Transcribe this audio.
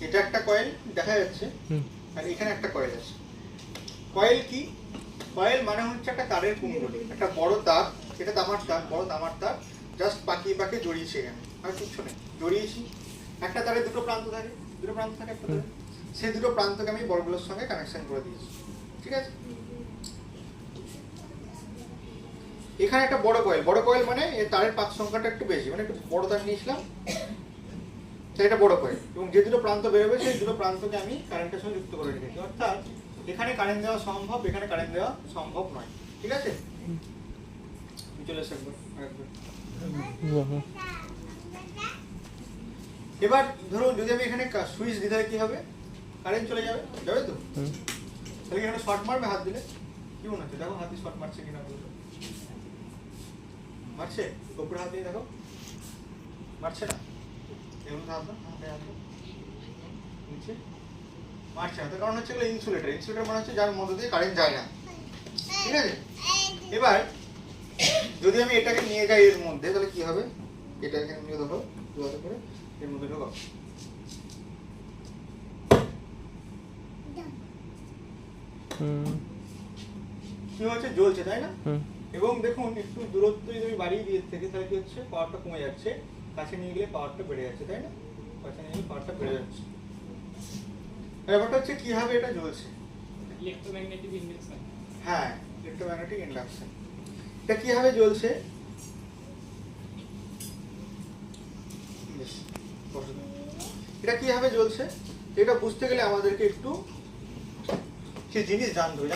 এটা একটা কয়েল দেখা যাচ্ছে, আর এখানে একটা কয়েল আছে। কয়েল কি? কয়েল মানে হচ্ছে একটা তারের কুণ্ডলী, একটা বড় তার, এটা তামার তার, বড় তামার তার, জাস্ট পাকিয়ে পাকিয়ে জড়িয়েছি এখানে, আর কিচ্ছু নেই, জড়িয়েছি। একটা তারে দুটো প্রান্ত থাকে, দুটো প্রান্ত থাকে একটা তারে, সেই দুটো প্রান্তকে আমি বলগুলোর সঙ্গে কানেকশন করে দিয়েছি, ঠিক আছে। এখানে একটা বড় কয়েল, বড় কয়েল মানে এর তারের পাক সংখ্যাটা একটু বেশি, মানে একটু বড় তার নিয়েছিলাম, তাই এটা বড় কয়েল, এবং যে দুটো প্রান্ত বেরোবে সেই দুটো প্রান্তকে আমি কারেন্টের সঙ্গে যুক্ত করে রেখেছি, অর্থাৎ এখানে কারেন্ট দেওয়া সম্ভব, এখানে কারেন্ট দেওয়া সম্ভব নয়, ঠিক আছে। চলে এসে একবার এবার ধরুন যদি আমি এখানে সুইচ দিতে হয় কি হবে? কারেন্ট চলে যাবে, যাবে তো? তাহলে এখানে শর্ট মারবে হাত দিলে? কি মনে হচ্ছে? দেখো হাতে শর্ট মারছে কিনা বলতো, মারছে? উপরে হাত দিয়ে দেখো, মারছে না? এগুলো হাত দাও, হাতে হাত দাও, নিচে মারছে না, তার কারণ হচ্ছে এগুলো ইনসুলেটর, ইনসুলেটর মানে হচ্ছে যার মধ্যে দিয়ে কারেন্ট যায় না, ঠিক আছে। এবার যদি আমি এটাকে নিয়ে যাই এর মধ্যে, তাহলে কি হবে? এটা এখানে নিয়ে দেখো দু হাতে করে এর মধ্যে ঢোকাও, কি হচ্ছে? জ্বলছে, তাই না? এবং দেখুন একটু দূরত্ব যদি আমি বাড়িয়ে দিয়ে থেকে, তাহলে কি হচ্ছে? পাওয়ারটা কমে যাচ্ছে, কাছে নিয়ে গেলে পাওয়ারটা বেড়ে যাচ্ছে, তাই না? কাছে নিয়ে গেলে পাওয়ারটা বেড়ে যাচ্ছে। ব্যাপারটা হচ্ছে কিভাবে এটা জ্বলছে? Electromagnetic induction. হ্যাঁ, ইলেকট্রোম্যাগনেটিক ইন্ডাকশন। এটা কিভাবে জ্বলছে? এটা কিভাবে জ্বলছে এটা বুঝতে গেলে আমাদেরকে একটু কিছু জিনিস জানতে হবে।